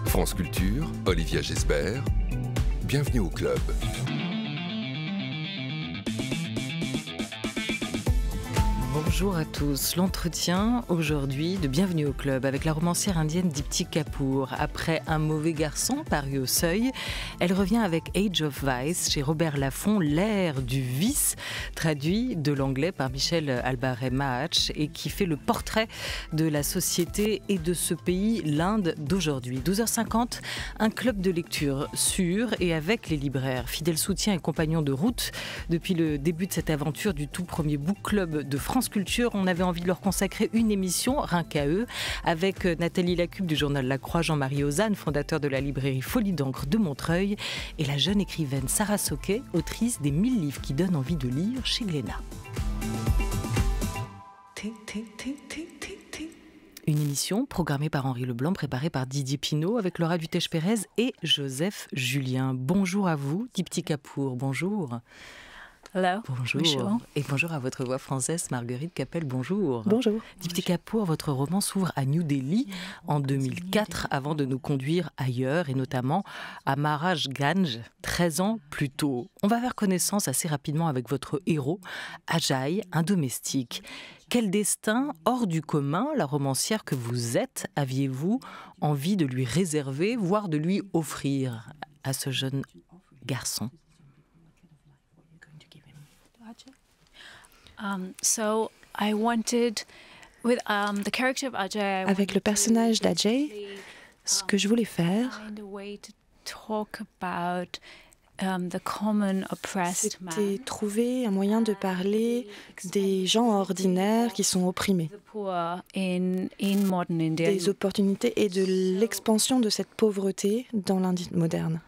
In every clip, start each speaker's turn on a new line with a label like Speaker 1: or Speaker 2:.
Speaker 1: France Culture, Olivia Gesbert, bienvenue au club.
Speaker 2: Bonjour à tous. L'entretien aujourd'hui de Bienvenue au club avec la romancière indienne Deepti Kapoor. Après Un mauvais garçon paru au Seuil, elle revient avec Age of Vice chez Robert Laffont, l'ère du vice, traduit de l'anglais par Michel Albaret-Maach et qui fait le portrait de la société et de ce pays, l'Inde d'aujourd'hui. 12h50, un club de lecture sur et avec les libraires, fidèles soutiens et compagnons de route depuis le début de cette aventure du tout premier book club de France Culture. On avait envie de leur consacrer une émission, rien qu'à eux, avec Nathalie Lacube du journal La Croix, Jean-Marie Ozanne, fondateur de la librairie Folie d'encre de Montreuil, et la jeune écrivaine Sarah Soquet, autrice des 1000 livres qui donnent envie de lire chez Glénat. Une émission programmée par Henri Leblanc, préparée par Didier Pinault, avec Laura Dutèche-Pérez et Joseph Julien. Bonjour à vous, Deepti Kapoor, bonjour.
Speaker 3: Hello.
Speaker 2: Bonjour. Bonjour. Et bonjour à votre voix française, Marguerite Capel, bonjour.
Speaker 3: Bonjour.
Speaker 2: Deepti Kapoor, votre roman s'ouvre à New Delhi en 2004 avant de nous conduire ailleurs et notamment à Maharajganj, 13 ans plus tôt. On va faire connaissance assez rapidement avec votre héros, Ajay, un domestique. Quel destin hors du commun, la romancière que vous êtes, aviez-vous envie de lui réserver, voire de lui offrir à ce jeune garçon ?
Speaker 3: Avec le personnage d'Ajay, ce que je voulais faire, c'était trouver un moyen de parler des gens ordinaires qui sont opprimés, des opportunités et de l'expansion de cette pauvreté dans l'Inde moderne.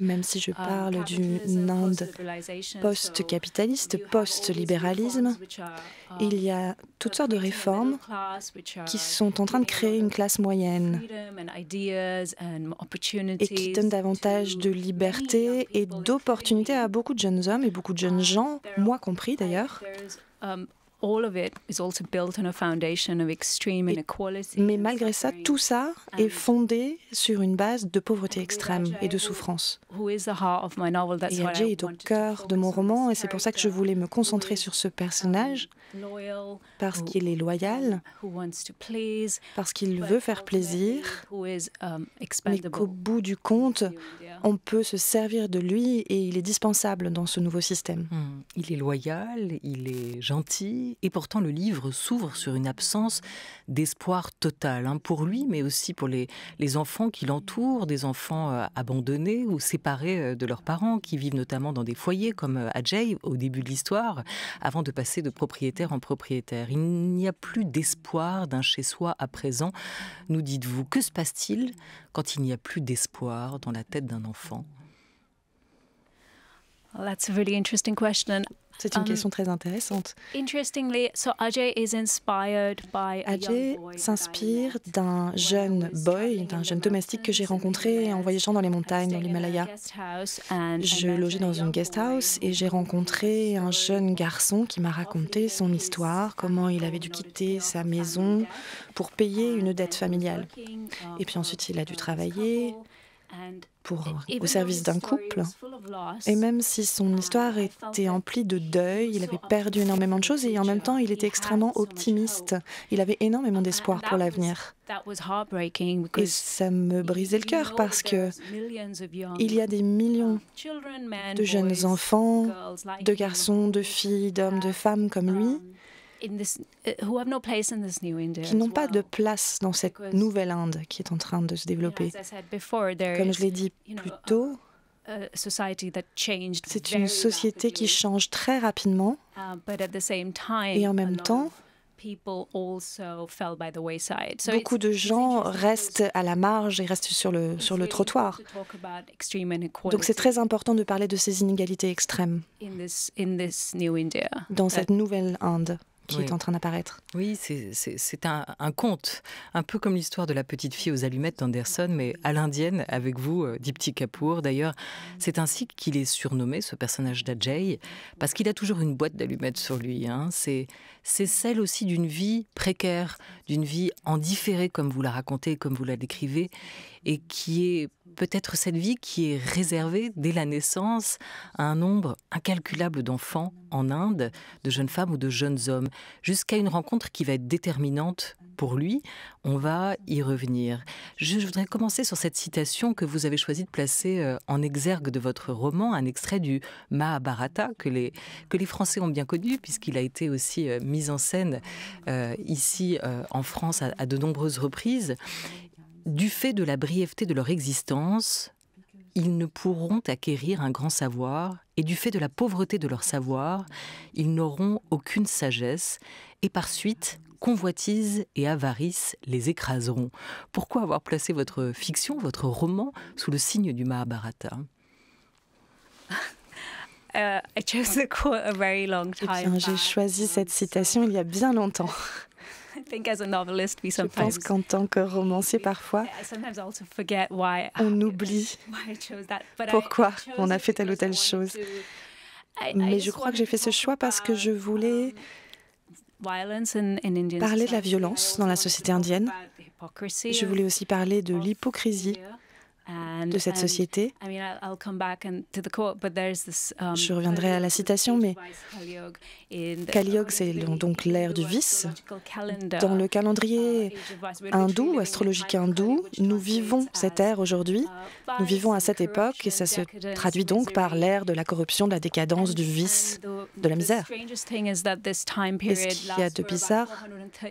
Speaker 3: Même si je parle d'une Inde post-capitaliste, post-libéralisme, il y a toutes sortes de réformes qui sont en train de créer une classe moyenne et qui donnent davantage de liberté et d'opportunités à beaucoup de jeunes hommes et beaucoup de jeunes gens, moi compris d'ailleurs. Mais malgré ça, tout ça est fondé sur une base de pauvreté extrême et de souffrance. Et Ajay est au cœur de mon roman et c'est pour ça que je voulais me concentrer sur ce personnage, parce qu'il est loyal, parce qu'il veut faire plaisir, mais qu'au bout du compte, on peut se servir de lui et il est dispensable dans ce nouveau système.
Speaker 2: Il est loyal, il est gentil et pourtant le livre s'ouvre sur une absence d'espoir total pour lui, mais aussi pour les enfants qui l'entourent, des enfants abandonnés ou séparés de leurs parents, qui vivent notamment dans des foyers comme Ajay au début de l'histoire, avant de passer de propriétaire en propriétaire. Il n'y a plus d'espoir d'un chez-soi à présent, nous dites-vous. Que se passe-t-il quand il n'y a plus d'espoir dans la tête d'un enfant ?
Speaker 3: C'est une question très intéressante. Ajay s'inspire d'un jeune boy, d'un jeune domestique que j'ai rencontré en voyageant dans les montagnes, dans l'Himalaya. Je logeais dans une guest house et j'ai rencontré un jeune garçon qui m'a raconté son histoire, comment il avait dû quitter sa maison pour payer une dette familiale. Et puis ensuite, il a dû travailler au service d'un couple. Et même si son histoire était emplie de deuil, il avait perdu énormément de choses et en même temps, il était extrêmement optimiste. Il avait énormément d'espoir pour l'avenir. Et ça me brisait le cœur parce que il y a des millions de jeunes enfants, de garçons, de filles, d'hommes, de femmes comme lui, qui n'ont pas de place dans cette nouvelle Inde qui est en train de se développer. Comme je l'ai dit plus tôt, c'est une société qui change très rapidement et en même temps, beaucoup de gens restent à la marge et restent sur le trottoir. Donc c'est très important de parler de ces inégalités extrêmes dans cette nouvelle Inde qui est en train d'apparaître.
Speaker 2: Oui, c'est un conte, un peu comme l'histoire de la petite fille aux allumettes d'Anderson, mais à l'indienne, avec vous, Dipti Kapoor. D'ailleurs, c'est ainsi qu'il est surnommé, ce personnage d'Ajay, parce qu'il a toujours une boîte d'allumettes sur lui. C'est celle aussi d'une vie précaire, d'une vie en différé, comme vous la racontez, comme vous la décrivez, et qui est peut-être cette vie qui est réservée dès la naissance à un nombre incalculable d'enfants en Inde, de jeunes femmes ou de jeunes hommes, jusqu'à une rencontre qui va être déterminante pour lui. On va y revenir. Je voudrais commencer sur cette citation que vous avez choisi de placer en exergue de votre roman, un extrait du Mahabharata que les Français ont bien connu, puisqu'il a été aussi mis en scène ici en France à de nombreuses reprises. Du fait de la brièveté de leur existence, ils ne pourront acquérir un grand savoir, et du fait de la pauvreté de leur savoir, ils n'auront aucune sagesse, et par suite, convoitise et avarice les écraseront. Pourquoi avoir placé votre fiction, votre roman, sous le signe du Mahabharata ?
Speaker 3: J'ai choisi cette citation il y a bien longtemps. Je pense qu'en tant que romancier, parfois, on oublie pourquoi on a fait telle ou telle chose. Mais je crois que j'ai fait ce choix parce que je voulais parler de la violence dans la société indienne. Je voulais aussi parler de l'hypocrisie de cette société. Je reviendrai à la citation, mais Kali Yuga, c'est donc l'ère du vice. Dans le calendrier hindou, astrologique hindou, nous vivons cette ère aujourd'hui, nous vivons à cette époque, et ça se traduit donc par l'ère de la corruption, de la décadence, du vice, de la misère. Et ce qu'il y a de bizarre,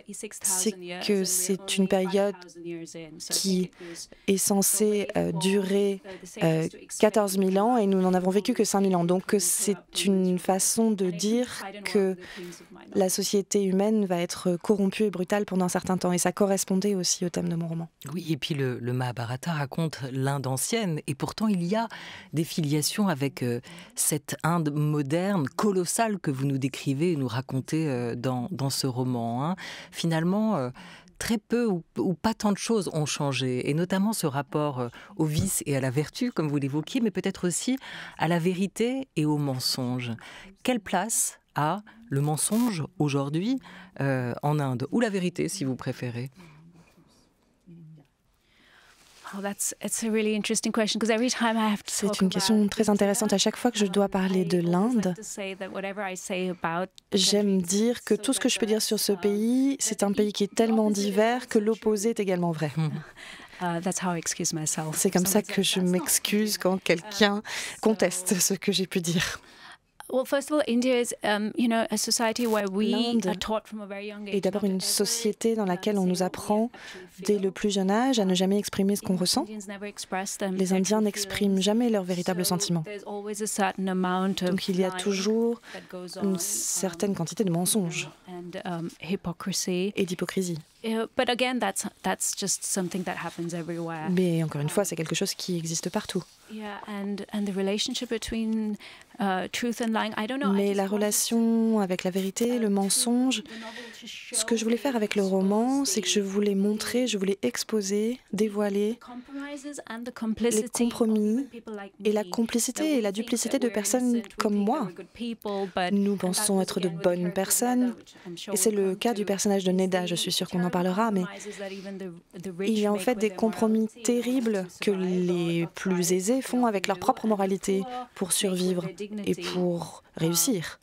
Speaker 3: c'est que c'est une période qui est censée durer 14 000 ans et nous n'en avons vécu que 5 000 ans. Donc c'est une façon de dire que la société humaine va être corrompue et brutale pendant un certain temps. Et ça correspondait aussi au thème de mon roman.
Speaker 2: Oui, et puis le Mahabharata raconte l'Inde ancienne. Et pourtant, il y a des filiations avec cette Inde moderne, colossale, que vous nous décrivez et nous racontez dans ce roman. Finalement, très peu ou pas tant de choses ont changé, et notamment ce rapport au vice et à la vertu, comme vous l'évoquiez, mais peut-être aussi à la vérité et au mensonge. Quelle place a le mensonge aujourd'hui en Inde, ou la vérité, si vous préférez ?
Speaker 3: C'est une question très intéressante. À chaque fois que je dois parler de l'Inde, j'aime dire que tout ce que je peux dire sur ce pays, c'est un pays qui est tellement divers que l'opposé est également vrai. C'est comme ça que je m'excuse quand quelqu'un conteste ce que j'ai pu dire. L'Inde est d'abord une société dans laquelle on nous apprend dès le plus jeune âge à ne jamais exprimer ce qu'on ressent. Les Indiens n'expriment jamais leurs véritables sentiments. Donc il y a toujours une certaine quantité de mensonges et d'hypocrisie. Mais encore une fois, c'est quelque chose qui existe partout. Mais la relation avec la vérité, le mensonge, ce que je voulais faire avec le roman, c'est que je voulais montrer, je voulais exposer, dévoiler les compromis et la complicité et la duplicité de personnes comme moi. Nous pensons être de bonnes personnes, et c'est le cas du personnage de Neda, je suis sûre qu'on en parlera, mais il y a en fait des compromis terribles que les plus aisés font avec leur propre moralité pour survivre et pour réussir.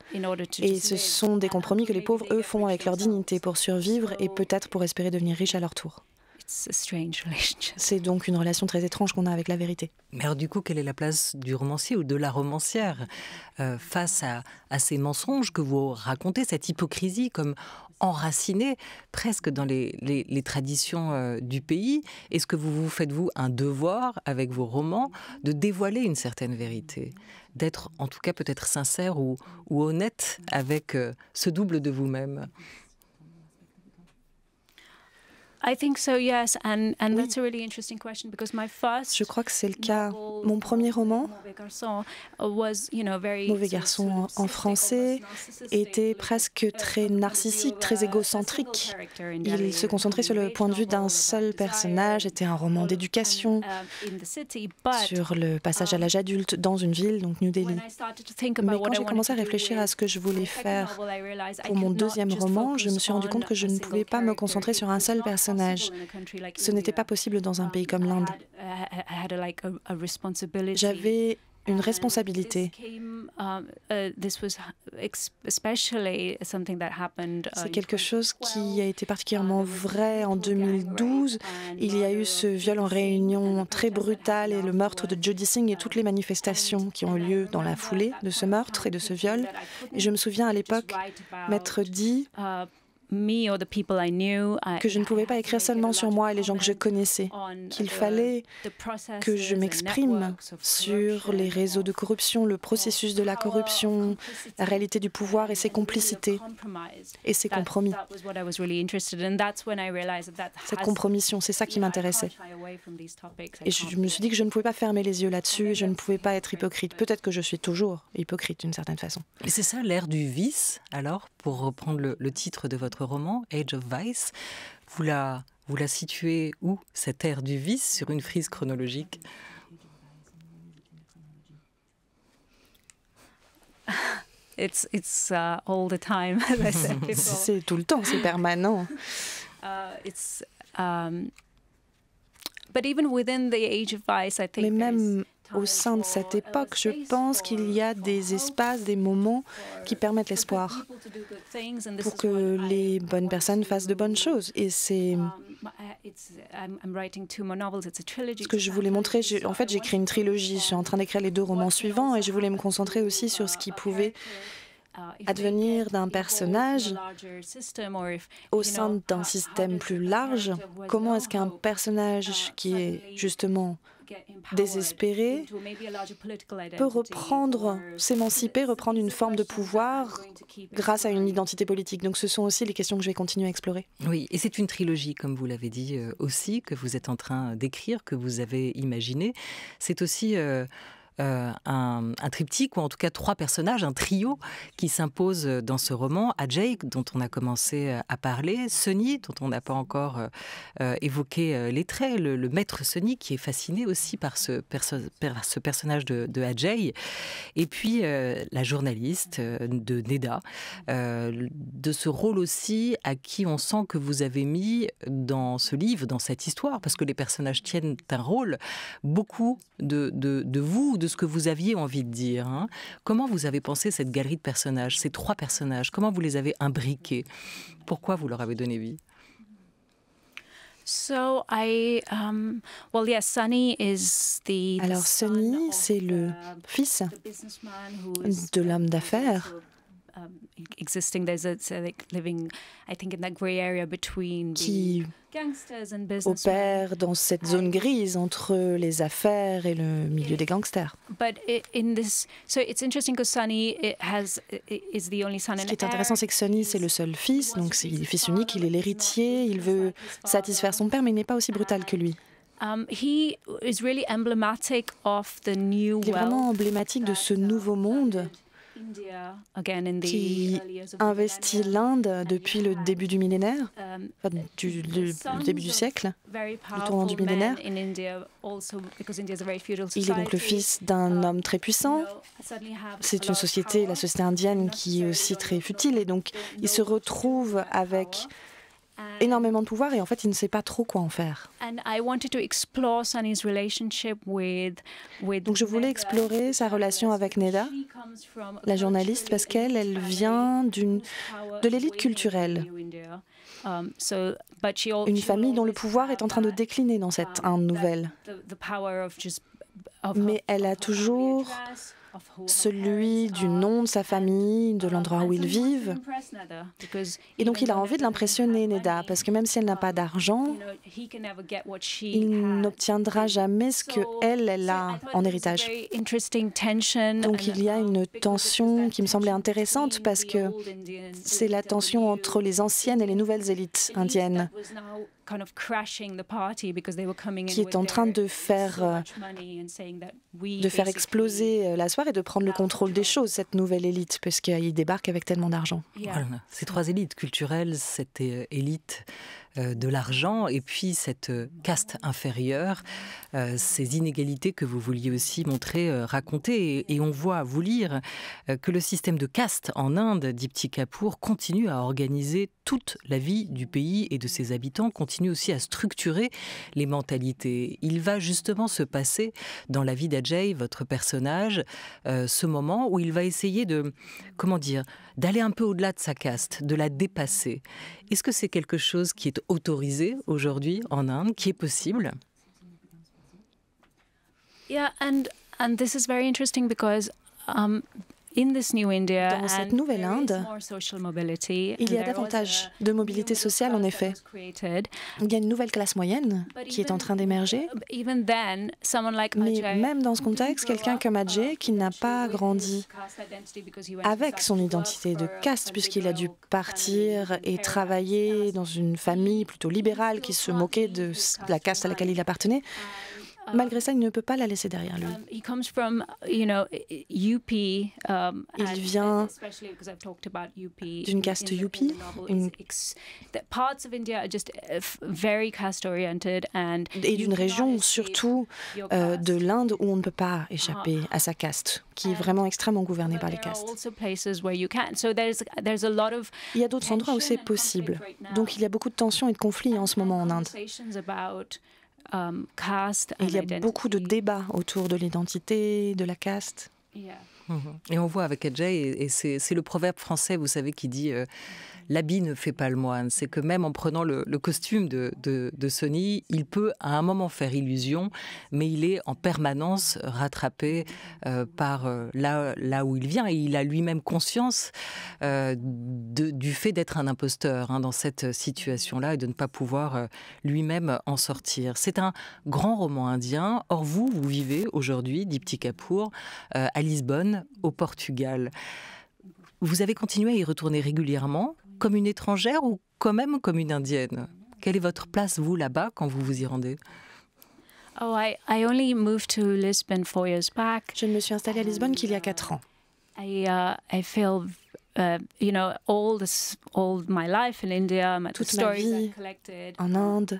Speaker 3: Et ce sont des compromis que les pauvres, eux, font avec leur dignité pour survivre et peut-être pour espérer devenir riches à leur tour. C'est donc une relation très étrange qu'on a avec la vérité.
Speaker 2: Mais alors du coup, quelle est la place du romancier ou de la romancière face à ces mensonges que vous racontez, cette hypocrisie comme enracinée presque dans les traditions du pays? Est-ce que vous vous faites, vous, un devoir avec vos romans de dévoiler une certaine vérité, d'être en tout cas peut-être sincère ou honnête avec ce double de vous-même?
Speaker 3: Je crois que c'est le cas. Mon premier roman, Mauvais garçon en français, était presque très narcissique, très égocentrique. Il se concentrait sur le point de vue d'un seul personnage, était un roman d'éducation sur le passage à l'âge adulte dans une ville, donc New Delhi. Mais quand j'ai commencé à réfléchir à ce que je voulais faire pour mon deuxième roman, je me suis rendu compte que je ne pouvais pas me concentrer sur un seul personnage. Ce n'était pas possible dans un pays comme l'Inde. J'avais une responsabilité. C'est quelque chose qui a été particulièrement vrai en 2012. Il y a eu ce viol en réunion très brutal et le meurtre de Jodi Singh et toutes les manifestations qui ont eu lieu dans la foulée de ce meurtre et de ce viol. Et je me souviens à l'époque m'être dit que je ne pouvais pas écrire seulement sur moi et les gens que je connaissais, qu'il fallait que je m'exprime sur les réseaux de corruption, le processus de la corruption, la réalité du pouvoir et ses complicités et ses compromis. Cette compromission, c'est ça qui m'intéressait. Et je me suis dit que je ne pouvais pas fermer les yeux là-dessus et je ne pouvais pas être hypocrite. Peut-être que je suis toujours hypocrite d'une certaine façon.
Speaker 2: Et c'est ça l'ère du vice, alors, pour reprendre le titre de votre roman, Age of Vice. Vous la situez où, cette ère du vice, sur une frise chronologique?
Speaker 3: C'est tout le temps, c'est permanent. Mais même au sein de cette époque, je pense qu'il y a des espaces, des moments qui permettent l'espoir pour que les bonnes personnes fassent de bonnes choses. Et c'est ce que je voulais montrer. En fait, j'écris une trilogie. Je suis en train d'écrire les 2 romans suivants et je voulais me concentrer aussi sur ce qui pouvait advenir d'un personnage au sein d'un système plus large. Comment est-ce qu'un personnage qui est justement désespéré peut s'émanciper, reprendre une forme de pouvoir grâce à une identité politique. Donc ce sont aussi les questions que je vais continuer à explorer.
Speaker 2: Oui, et c'est une trilogie, comme vous l'avez dit aussi, que vous êtes en train d'écrire, que vous avez imaginé. C'est aussi un triptyque, ou en tout cas 3 personnages, un trio qui s'impose dans ce roman. Ajay, dont on a commencé à parler, Sunny, dont on n'a pas encore évoqué les traits, le maître Sunny, qui est fasciné aussi par ce personnage de Ajay, et puis la journaliste de Neda, de ce rôle aussi à qui on sent que vous avez mis dans ce livre, dans cette histoire, parce que les personnages tiennent un rôle, beaucoup de vous, de ce que vous aviez envie de dire. Hein. Comment vous avez pensé cette galerie de personnages, ces 3 personnages? Comment vous les avez imbriqués? Pourquoi vous leur avez donné vie?
Speaker 3: Alors Sunny, c'est le fils de l'homme d'affaires qui opère dans cette zone grise entre les affaires et le milieu des gangsters. Ce qui est intéressant, c'est que Sunny, c'est le seul fils, donc il est fils unique, il est l'héritier, il veut satisfaire son père, mais il n'est pas aussi brutal que lui. Il est vraiment emblématique de ce nouveau monde qui investit l'Inde depuis le début du millénaire, le début du siècle, le tournant du millénaire. Il est donc le fils d'un homme très puissant. C'est une société, la société indienne, qui est aussi très futile, et donc il se retrouve avec énormément de pouvoir et en fait il ne sait pas trop quoi en faire. Donc je voulais explorer sa relation avec Neda, la journaliste, parce qu'elle vient de l'élite culturelle. Une famille dont le pouvoir est en train de décliner dans cette Inde nouvelle. Mais elle a toujours celui du nom de sa famille, de l'endroit où ils vivent. Et donc il a envie de l'impressionner, Neda, parce que même si elle n'a pas d'argent, il n'obtiendra jamais ce qu'elle a en héritage. Donc il y a une tension qui me semblait intéressante, parce que c'est la tension entre les anciennes et les nouvelles élites indiennes, qui est en train de faire exploser la soirée et de prendre le contrôle des choses, cette nouvelle élite, puisqu'ils débarquent avec tellement d'argent.
Speaker 2: Voilà. Ces trois élites culturelles, cette élite de l'argent et puis cette caste inférieure, ces inégalités que vous vouliez aussi montrer, raconter. Et on voit, vous lire, que le système de caste en Inde, Dipti Kapoor, continue à organiser toute la vie du pays et de ses habitants, continue aussi à structurer les mentalités. Il va justement se passer dans la vie d'Ajay, votre personnage, ce moment où il va essayer d'aller un peu au-delà de sa caste, de la dépasser. Est-ce que c'est quelque chose qui est autorisé aujourd'hui en Inde, qui est possible?
Speaker 4: Yeah, and this is very interesting because
Speaker 3: dans cette nouvelle Inde, il y a davantage de mobilité sociale, en effet. Il y a une nouvelle classe moyenne qui est en train d'émerger. Mais même dans ce contexte, quelqu'un comme Ajay, qui n'a pas grandi avec son identité de caste, puisqu'il a dû partir et travailler dans une famille plutôt libérale qui se moquait de la caste à laquelle il appartenait, malgré ça, il ne peut pas la laisser derrière lui. Il vient d'une caste UP, et d'une région surtout de l'Inde où on ne peut pas échapper à sa caste, qui est vraiment extrêmement gouvernée par les castes. Il y a d'autres endroits où c'est possible. Donc il y a beaucoup de tensions et de conflits en ce moment en Inde. Et il y a beaucoup de débats autour de l'identité, de la caste.
Speaker 2: Et on voit avec Ajay, et c'est le proverbe français, vous savez, qui dit l'habit ne fait pas le moine. C'est que même en prenant le costume de Sonny, il peut à un moment faire illusion, mais il est en permanence rattrapé par là où il vient. Et il a lui-même conscience du fait d'être un imposteur dans cette situation-là et de ne pas pouvoir lui-même en sortir. C'est un grand roman indien. Or, vous vivez aujourd'hui, Dipti Kapoor, à Lisbonne, au Portugal. Vous avez continué à y retourner régulièrement, comme une étrangère ou quand même comme une indienne? Quelle est votre place, vous, là-bas, quand vous vous y rendez?
Speaker 4: I only moved to Lisbon 4 years back.
Speaker 3: Je ne me suis installée à Lisbonne qu'il y a 4 ans.
Speaker 4: I feel all my life in India,
Speaker 3: toute ma vie en Inde,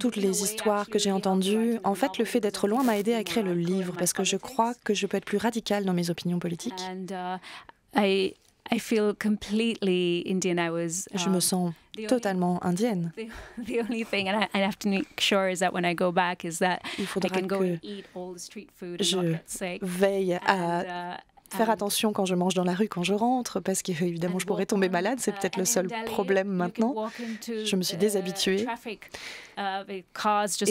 Speaker 3: toutes les histoires que j'ai entendues. En fait, le fait d'être loin m'a aidé à écrire le livre parce que je crois que je peux être plus radicale dans mes opinions politiques.
Speaker 4: I feel completely Indian.
Speaker 3: Je me sens totalement indienne.
Speaker 4: The only thing I have to make sure is that when I go back is that
Speaker 3: il faudra
Speaker 4: I can go
Speaker 3: que
Speaker 4: and eat all the street food and
Speaker 3: je
Speaker 4: not get sick.
Speaker 3: veille à faire attention quand je mange dans la rue, quand je rentre, parce qu'évidemment je pourrais tomber malade, c'est peut-être le seul problème maintenant. Je me suis déshabituée. Et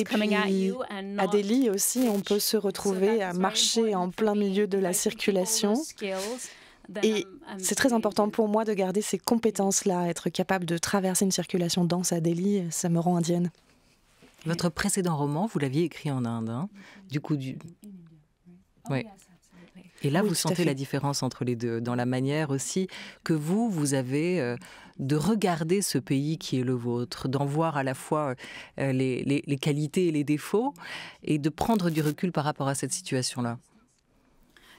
Speaker 3: puis à Delhi aussi, on peut se retrouver à marcher en plein milieu de la circulation. Et c'est très important pour moi de garder ces compétences-là, être capable de traverser une circulation dense à Delhi, ça me rend indienne.
Speaker 2: Votre précédent roman, vous l'aviez écrit en Inde, du coup, oui. Et là,
Speaker 3: oui,
Speaker 2: vous sentez la différence entre les deux, dans la manière aussi que vous avez de regarder ce pays qui est le vôtre, d'en voir à la fois les qualités et les défauts, et de prendre du recul par rapport à cette situation-là.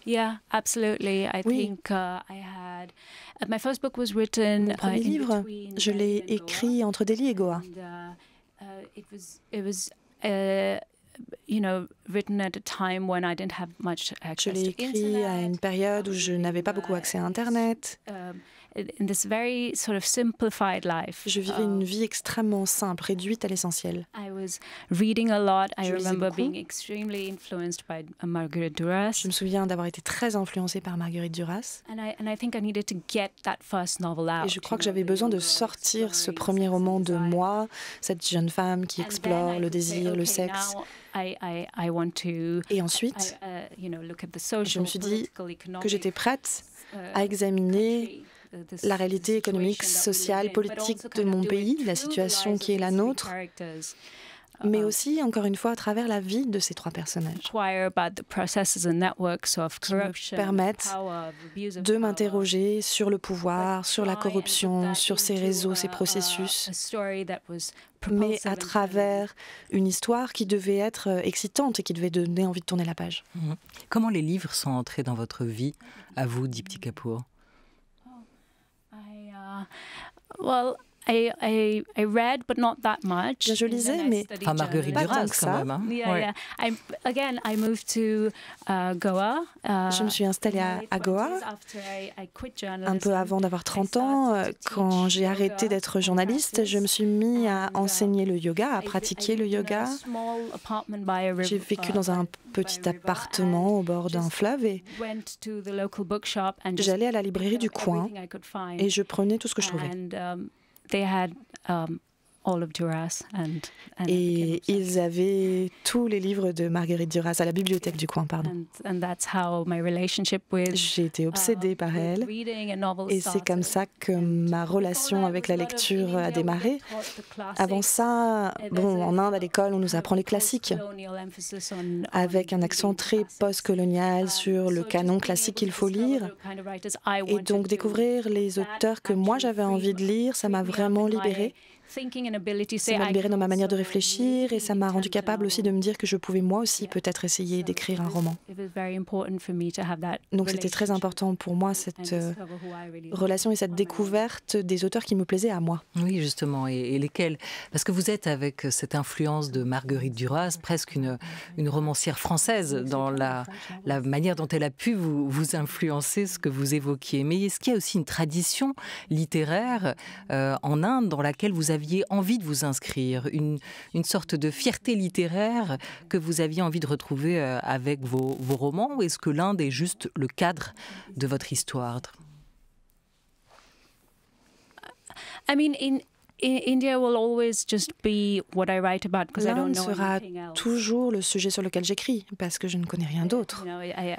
Speaker 4: Yeah, absolutely. I think I had my first book was written.
Speaker 3: Mon premier livre, je l'ai écrit entre Delhi et Goa.
Speaker 4: It was written at a time when I didn't have much access
Speaker 3: Je l'ai écrit à une période où je n'avais pas beaucoup accès à Internet.
Speaker 4: In this very sort of simplified life.
Speaker 3: Je vivais une vie extrêmement simple, réduite à l'essentiel.
Speaker 4: I was reading a lot. I remember being extremely influenced by Marguerite Duras.
Speaker 3: Je me souviens d'avoir été très influencée par Marguerite Duras.
Speaker 4: And I think I needed to get that first novel out.
Speaker 3: Et je crois que j'avais besoin de sortir ce premier roman de moi, cette jeune femme qui explore le désir, le sexe. Et ensuite, je me suis dit que j'étais prête à examiner la réalité économique, sociale, politique de mon pays, la situation qui est la nôtre, mais aussi, encore une fois, à travers la vie de ces trois personnages, qui me permettent de m'interroger sur le pouvoir, sur la corruption, sur ces réseaux, ces processus, mais à travers une histoire qui devait être excitante et qui devait donner envie de tourner la page.
Speaker 2: Comment les livres sont entrés dans votre vie, à vous, Deepti Kapoor?
Speaker 4: I read, but not that much.
Speaker 3: Je lisais, mais
Speaker 2: enfin, Marguerite Duras, quand même. Hein.
Speaker 4: Yeah. Again, I moved to Goa.
Speaker 3: Je me suis installée à Goa un peu avant d'avoir 30 ans. Quand j'ai arrêté d'être journaliste, je me suis mis à enseigner le yoga, à pratiquer le yoga. J'ai vécu dans un petit appartement au bord d'un fleuve et j'allais à la librairie du coin et je prenais tout ce que je trouvais.
Speaker 4: They had all of Duras
Speaker 3: et ils avaient tous les livres de Marguerite Duras à la bibliothèque du coin, pardon. J'ai été obsédée par elle et c'est comme ça que ma relation avec la lecture a démarré. Avant ça, en Inde, à l'école, on nous apprend les classiques avec un accent très post-colonial sur le canon classique qu'il faut lire. Et donc découvrir les auteurs que moi j'avais envie de lire, ça m'a vraiment libérée. Ça m'a libérée dans ma manière de réfléchir et ça m'a rendu capable aussi de me dire que je pouvais moi aussi peut-être essayer d'écrire un roman. Donc c'était très important pour moi cette relation et cette découverte des auteurs qui me plaisaient à moi.
Speaker 2: Oui, justement. Et lesquels? Parce que vous êtes avec cette influence de Marguerite Duras, presque une romancière française dans la manière dont elle a pu vous influencer, ce que vous évoquiez. Mais est-ce qu'il y a aussi une tradition littéraire en Inde dans laquelle vous aviez envie de vous inscrire, une sorte de fierté littéraire que vous aviez envie de retrouver avec vos romans, ou est-ce que l'Inde est juste le cadre de votre histoire?
Speaker 4: L'Inde
Speaker 3: sera toujours le sujet sur lequel j'écris, parce que je ne connais rien d'autre.
Speaker 4: Mais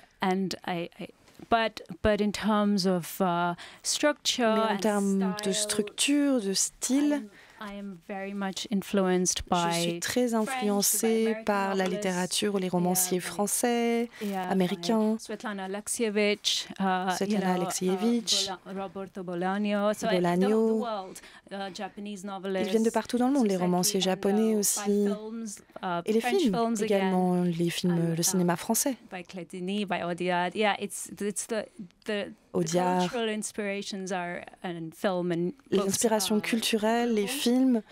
Speaker 4: en
Speaker 3: termes de structure, de style, je suis très influencée par la littérature ou les romanciers français, américains, Svetlana Alexievich, Bolaño. Ils viennent de partout dans le monde, les romanciers japonais aussi, et les films également, le cinéma français. Audiard. Les inspirations culturelles, les films,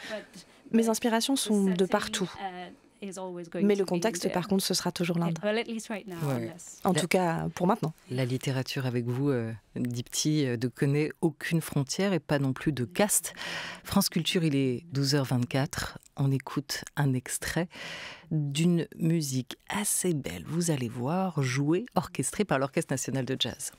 Speaker 3: mes inspirations sont de partout. Mais le contexte, par contre, ce sera toujours l'Inde.
Speaker 2: Ouais.
Speaker 3: En tout cas, pour maintenant.
Speaker 2: La littérature avec vous, Deepti, ne connaît aucune frontière et pas non plus de caste. France Culture, il est 12h24. On écoute un extrait d'une musique assez belle, vous allez voir, jouée, orchestrée par l'Orchestre national de jazz.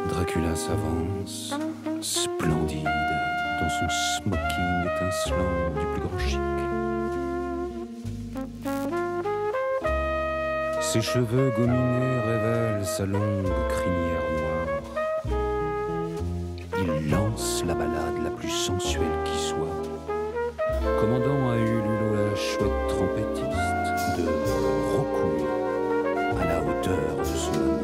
Speaker 5: Dracula s'avance, splendide, dans son smoking étincelant du plus grand chic. Ses cheveux gominés révèlent sa longue crinière noire. Il lance la ballade la plus sensuelle qui soit, commandant à Ululu la chouette trompettiste de recouler à la hauteur de son amour.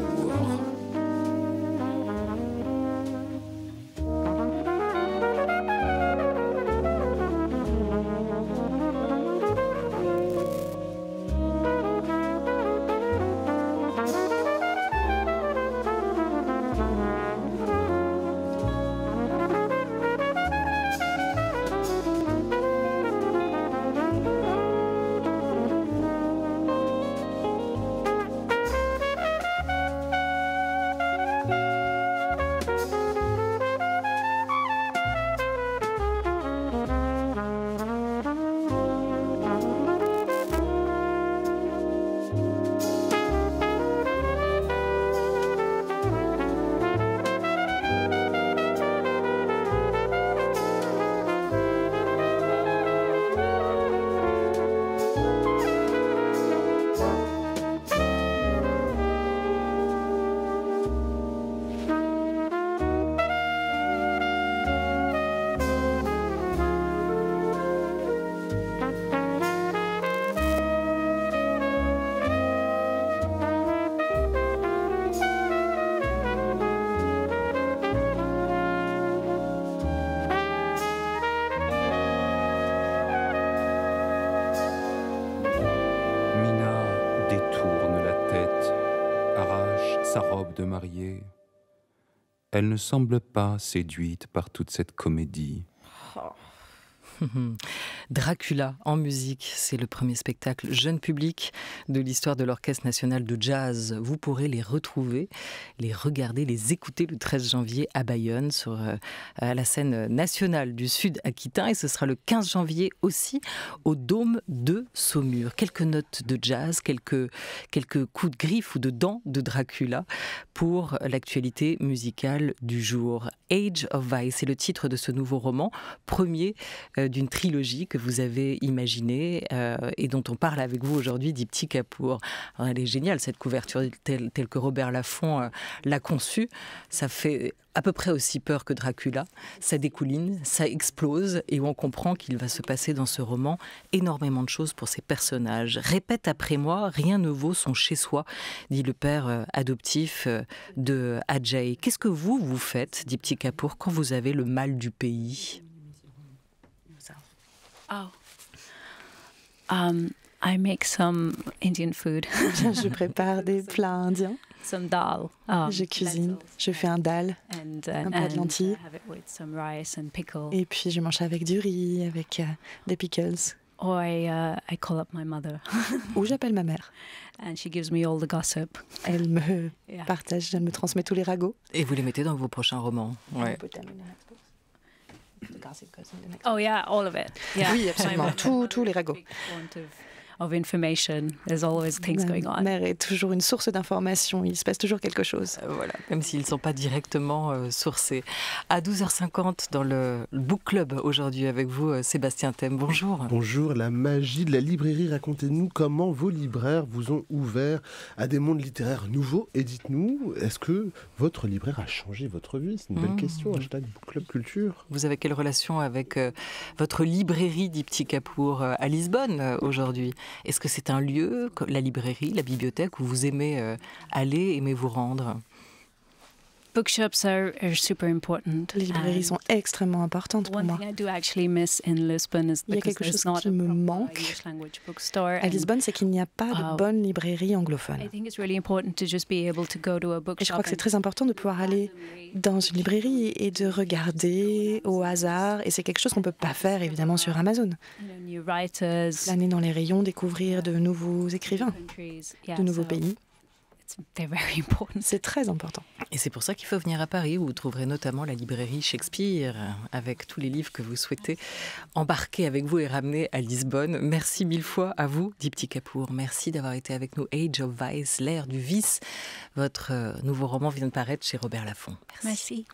Speaker 5: sa robe de mariée. Elle ne semble pas séduite par toute cette comédie.
Speaker 2: Dracula en musique, c'est le premier spectacle jeune public de l'histoire de l'Orchestre national de jazz. Vous pourrez les retrouver, les regarder, les écouter le 13 janvier à Bayonne à la scène nationale du Sud Aquitain, et ce sera le 15 janvier aussi au Dôme de Saumur. Quelques notes de jazz, quelques coups de griffe ou de dents de Dracula pour l'actualité musicale du jour. Age of Vice, c'est le titre de ce nouveau roman, premier d'une trilogie que vous avez imaginée et dont on parle avec vous aujourd'hui, Dipti Kapoor. Alors, elle est géniale, cette couverture telle que Robert Laffont l'a conçue. Ça fait à peu près aussi peur que Dracula. Ça découline, ça explose, et on comprend qu'il va se passer dans ce roman énormément de choses pour ces personnages. Répète après moi, rien ne vaut son chez-soi, dit le père adoptif de Ajay. Qu'est-ce que vous faites, Dipti Kapoor, quand vous avez le mal du pays?
Speaker 4: I make some Indian food.
Speaker 3: Je prépare des plats indiens.
Speaker 4: Some dal.
Speaker 3: Je cuisine. Je fais un dal, un plat de lentilles.
Speaker 4: Have it with some rice and pickle.
Speaker 3: Et puis je mange avec du riz, avec des pickles.
Speaker 4: Or I call up my mother.
Speaker 3: Ou j'appelle ma mère.
Speaker 4: And she gives me all the gossip.
Speaker 3: Elle me partage, elle me transmet tous les ragots.
Speaker 2: Et vous les mettez dans vos prochains romans. Ouais.
Speaker 4: Oh yeah, all of it. Yeah.
Speaker 3: Oui, absolument. Tous les ragots.
Speaker 4: Of information. There's always things going on.
Speaker 3: Ma mère est toujours une source d'information. Il se passe toujours quelque chose.
Speaker 2: Voilà, même s'ils ne sont pas directement sourcés. À 12h50 dans le Book Club aujourd'hui avec vous, Sébastien Thème. Bonjour.
Speaker 6: Bonjour, la magie de la librairie. Racontez-nous comment vos libraires vous ont ouvert à des mondes littéraires nouveaux. Et dites-nous, est-ce que votre libraire a changé votre vie? C'est une belle question. Hashtag Book Club Culture.
Speaker 2: Vous avez quelle relation avec votre librairie Dipti Kapoor à Lisbonne aujourd'hui? Est-ce que c'est un lieu, la librairie, la bibliothèque, où vous aimez aller, aimez vous rendre?
Speaker 4: Bookshops are super important.
Speaker 3: Les librairies sont extrêmement importantes pour moi.
Speaker 4: One thing I do actually miss in Lisbon is
Speaker 3: Il y a quelque chose qui me manque à Lisbonne, c'est qu'il n'y a pas de bonne librairie anglophone.
Speaker 4: I think it's really important to just be able to go to a bookshop.
Speaker 3: Et je crois que c'est très important de pouvoir aller dans une librairie et de regarder au hasard. Et c'est quelque chose qu'on ne peut pas faire évidemment sur Amazon. Flâner dans les rayons, découvrir de nouveaux écrivains, de nouveaux pays. C'est très important.
Speaker 2: Et c'est pour ça qu'il faut venir à Paris, où vous trouverez notamment la librairie Shakespeare, avec tous les livres que vous souhaitez embarquer avec vous et ramener à Lisbonne. Merci mille fois à vous, Dipti Kapoor. Merci d'avoir été avec nous. Age of Vice, l'ère du vice. Votre nouveau roman vient de paraître chez Robert Laffont.
Speaker 4: Merci.